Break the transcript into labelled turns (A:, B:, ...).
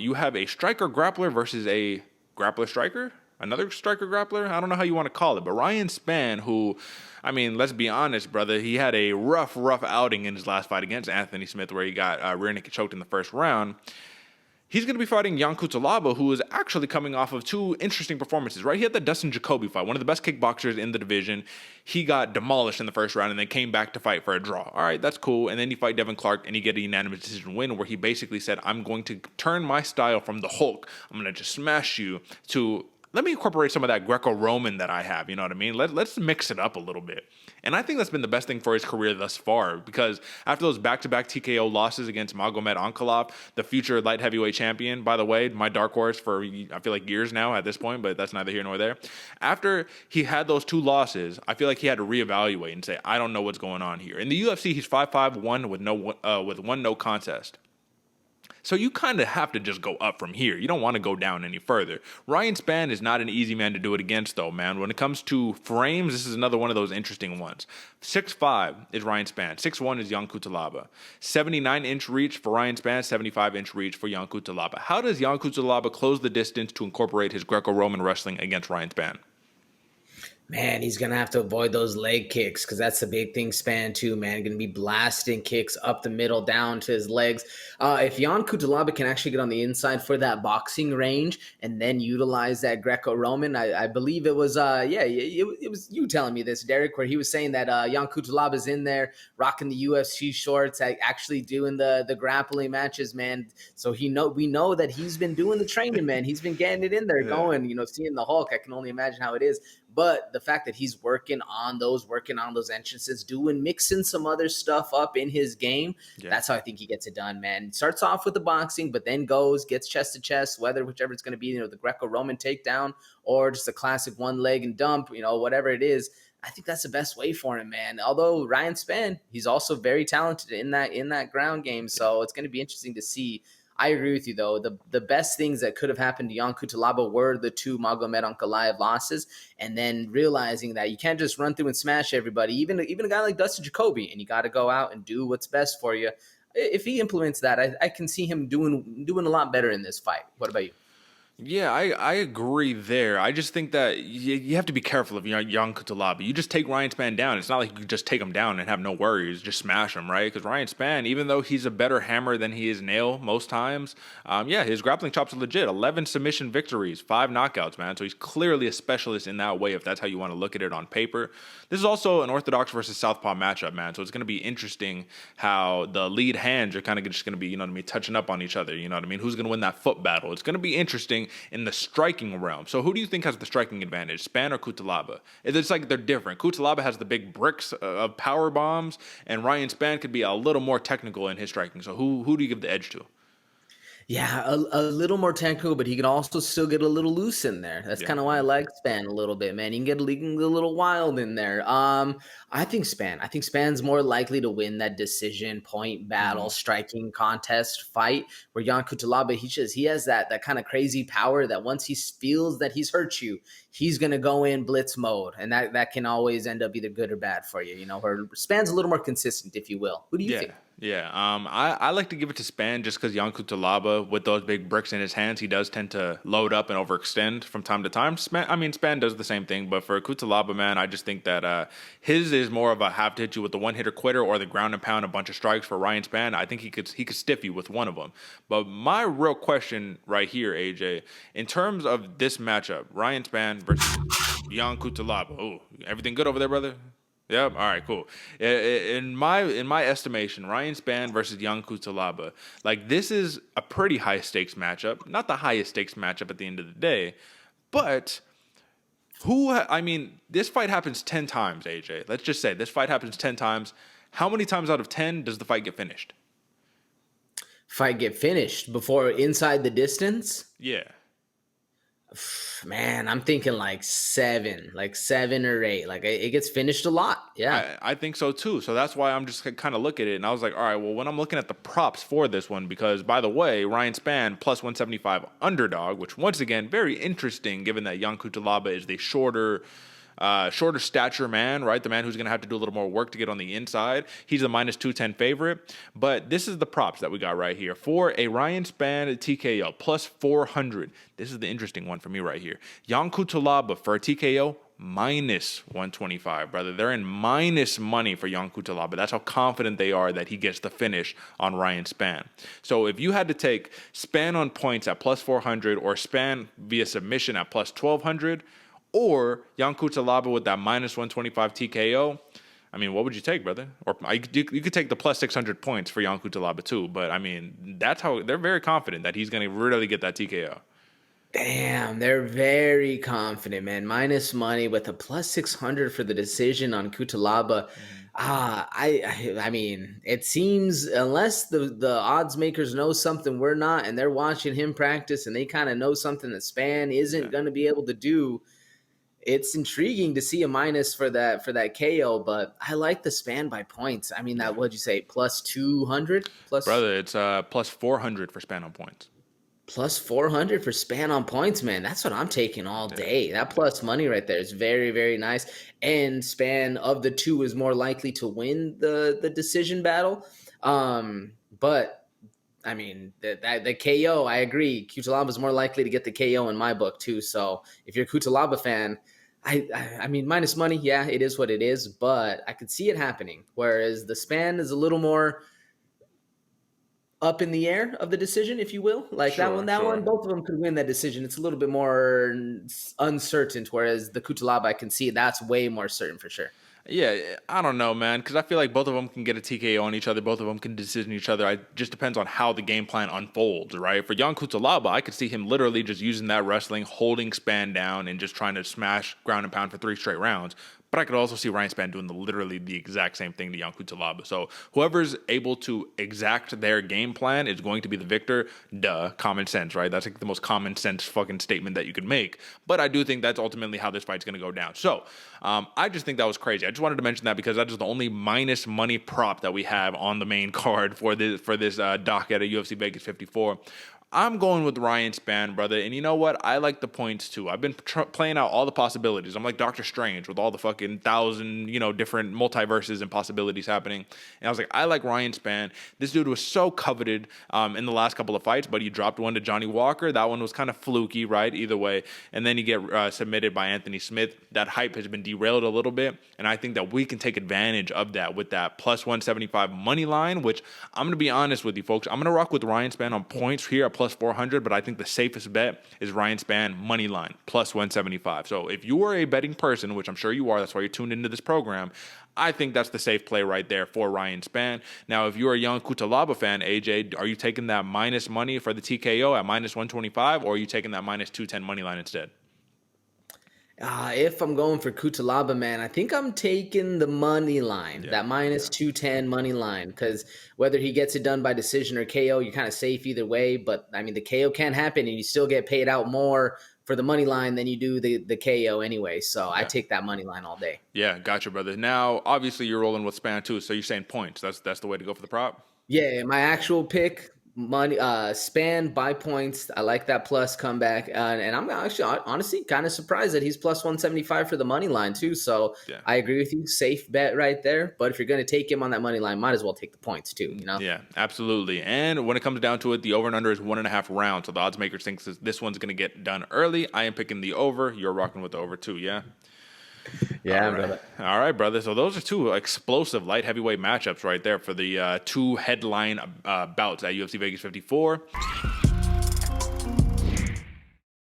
A: you have a striker grappler versus a grappler striker, another striker grappler. I don't know how you want to call it, but Ryan Spann, who, I mean, let's be honest, brother, he had a rough outing in his last fight against Anthony Smith, where he got rear naked choked in the first round. He's going to be fighting Jan Cutelaba, who is actually coming off of two interesting performances, right? He had the Dustin Jacoby fight, one of the best kickboxers in the division. He got demolished in the first round and then came back to fight for a draw. All right, that's cool. And then you fight Devin Clark and you get a unanimous decision win where he basically said, I'm going to turn my style from the Hulk. I'm going to just smash you to, let me incorporate some of that Greco-Roman that I have, you know what I mean? Let's mix it up a little bit. And I think that's been the best thing for his career thus far, because after those back-to-back TKO losses against Magomed Ankalaev, the future light heavyweight champion, by the way, my dark horse for, I feel like, years now at this point, but that's neither here nor there. After he had those two losses, I feel like he had to reevaluate and say, I don't know what's going on here. In the UFC, he's 5-5-1 with one no contest. So you kind of have to just go up from here. You don't want to go down any further. Ryan Spann is not an easy man to do it against, though, man. When it comes to frames, this is another one of those interesting ones. 6'5" is Ryan Spann. 6'1" is Jan Cutelaba. 79-inch reach for Ryan Spann, 75-inch reach for Jan Cutelaba. How does Jan Cutelaba close the distance to incorporate his Greco-Roman wrestling against Ryan Spann?
B: Man, he's going to have to avoid those leg kicks, because that's the big thing, Spann, too, man. Going to be blasting kicks up the middle, down to his legs. If Jan Cutelaba can actually get on the inside for that boxing range and then utilize that Greco-Roman, I believe it was, it was you telling me this, Derek, where he was saying that Jan Cutelaba's in there rocking the UFC shorts, actually doing the grappling matches, man. So we know that he's been doing the training, man. He's been getting it in there, going, seeing the Hulk. I can only imagine how it is. But the fact that he's working on those entrances, mixing some other stuff up in his game, that's how I think he gets it done, man. Starts off with the boxing, but then gets chest to chest, whichever it's going to be, the Greco-Roman takedown or just a classic one leg and dump, whatever it is. I think that's the best way for him, man. Although Ryan Spann, he's also very talented in that ground game, so it's going to be interesting to see. I agree with you, though. The best things that could have happened to Jan Cutelaba were the two Magomed Ankalaev losses, and then realizing that you can't just run through and smash everybody, even a guy like Dustin Jacoby, and you got to go out and do what's best for you. If he implements that, I can see him doing a lot better in this fight. What about you?
A: Yeah, I agree there. I just think that you have to be careful of Jan Cutelaba. You just take Ryan Spann down. It's not like you can just take him down and have no worries, just smash him, right? Because Ryan Spann, even though he's a better hammer than he is nail most times, his grappling chops are legit. 11 submission victories, 5 knockouts, man. So he's clearly a specialist in that way, if that's how you want to look at it on paper. This is also an orthodox versus southpaw matchup, man. So it's going to be interesting how the lead hands are kind of just going to be, touching up on each other. You know what I mean? Who's going to win that foot battle? It's going to be interesting in the striking realm. So who do you think has the striking advantage, Spann or Cutelaba? It's like they're different. Cutelaba has the big bricks of power bombs, and Ryan Spann could be a little more technical in his striking. So who do you give the edge to?
B: Yeah, a little more technical, but he can also still get a little loose in there. That's kind of why I like Spann a little bit, man. He can get a little wild in there. I think Spann's more likely to win that decision point battle striking contest fight, where Jan Cutelaba, he has that kind of crazy power that once he feels that he's hurt you, he's going to go in blitz mode, and that can always end up either good or bad for you, where Spann's a little more consistent, if you will. Who do you think?
A: Yeah, I like to give it to Spann just because Jan Cutelaba, with those big bricks in his hands, he does tend to load up and overextend from time to time. Spann does the same thing, but for Cutelaba, man, I just think that his is more of a have to hit you with the one-hitter quitter or the ground and pound a bunch of strikes. For Ryan Spann, I think he could stiff you with one of them. But my real question right here, AJ, in terms of this matchup, Ryan Spann versus Jan Cutelaba. Oh, everything good over there, brother? Yep. All right. Cool. In my estimation, Ryan Spann versus Jan Cutelaba, like, this is a pretty high stakes matchup. Not the highest stakes matchup at the end of the day, but this fight happens 10 times, AJ. Let's just say this fight happens 10 times. How many times out of 10 does the fight get finished?
B: Fight get finished before inside the distance?
A: Yeah.
B: Man, I'm thinking like 7 or 8. Like, it gets finished a lot. Yeah,
A: I think so too. So that's why I'm just kind of look at it, and I was like, all right, well, when I'm looking at the props for this one, because by the way, Ryan Spann plus 175 underdog, which once again very interesting, given that Jan Cutelaba is the shorter, shorter stature man, right? The man who's going to have to do a little more work to get on the inside. He's the minus 210 favorite. But this is the props that we got right here. For a Ryan Spann TKO, plus 400. This is the interesting one for me right here. Jan Cutelaba for a TKO, minus 125, brother. They're in minus money for Jan Cutelaba. That's how confident they are that he gets the finish on Ryan Spann. So if you had to take Spann on points at plus 400 or Spann via submission at plus 1200 or Jan Cutelaba with that minus 125 TKO, I mean, what would you take, brother? Or you could take the plus 600 points for Jan Cutelaba too, but I mean, that's how they're very confident that he's going to really get that TKO.
B: Damn, they're very confident, man. Minus money with a plus 600 for the decision on Cutelaba. I mean, it seems unless the odds makers know something we're not, and they're watching him practice, and they kind of know something that Spann isn't going to be able to do. It's intriguing to see a minus for that KO, but I like the Spann by points. I mean, that what'd you say, plus 200?
A: Brother, it's plus 400 for Spann on points.
B: Plus 400 for Spann on points, man. That's what I'm taking all day. That plus money right there is very, very nice. And Spann of the two is more likely to win the decision battle. But I mean, the KO, I agree. Cutelaba is more likely to get the KO in my book too. So if you're a Cutelaba fan, I mean, minus money, yeah, it is what it is. But I could see it happening. Whereas the Spann is a little more up in the air of the decision, if you will. Like that one, both of them could win that decision. It's a little bit more uncertain, whereas the Cutelaba, I can see that's way more certain for sure.
A: Yeah, I don't know, man, because I feel like both of them can get a TKO on each other. Both of them can decision each other. It just depends on how the game plan unfolds, right? For Jan Cutelaba, I could see him literally just using that wrestling, holding Spann down, and just trying to smash ground and pound for 3 straight rounds. But I could also see Ryan Spann doing literally the exact same thing to Jan Cutelaba. So whoever's able to exact their game plan is going to be the victor. Duh, common sense, right? That's like the most common sense fucking statement that you could make. But I do think that's ultimately how this fight's going to go down. So I just think that was crazy. I just wanted to mention that because that is the only minus money prop that we have on the main card for this docket at UFC Vegas 54. I'm going with Ryan Spann, brother. And you know what? I like the points too. I've been playing out all the possibilities. I'm like Doctor Strange with all the fucking 1,000, different multiverses and possibilities happening. And I was like, I like Ryan Spann. This dude was so coveted in the last couple of fights, but he dropped one to Johnny Walker. That one was kind of fluky, right? Either way. And then you get submitted by Anthony Smith. That hype has been derailed a little bit. And I think that we can take advantage of that with that plus 175 money line, which I'm going to be honest with you, folks. I'm going to rock with Ryan Spann on points here at plus 400, but I think the safest bet is Ryan Spann money line plus 175. So if you are a betting person, which I'm sure you are, that's why you're tuned into this program, I think that's the safe play right there for Ryan Spann. Now, if you're a young Cutelaba fan, AJ, are you taking that minus money for the TKO at minus 125, or are you taking that minus 210 money line instead?
B: If I'm going for Cutelaba, man, I think I'm taking the money line, that minus 210 money line, because whether he gets it done by decision or KO, you're kind of safe either way. But I mean, the KO can happen, and you still get paid out more for the money line than you do the KO anyway. So I take that money line all day.
A: Yeah, gotcha, brother. Now, obviously, you're rolling with Spann too, so you're saying points. That's the way to go for the prop.
B: Yeah, my actual pick. Money Spann by points. I like that plus comeback, and I'm actually honestly kind of surprised that he's plus 175 for the money line too. So I agree with you, safe bet right there. But if you're going to take him on that money line, might as well take the points too.
A: Yeah, absolutely. And when it comes down to it, the over and under is 1.5 rounds. So the odds makers think this one's going to get done early. I am picking the over. You're rocking with the over too. Yeah.
B: Yeah,
A: brother. All right, brother. So those are two explosive light heavyweight matchups right there for the two headline bouts at UFC Vegas 54.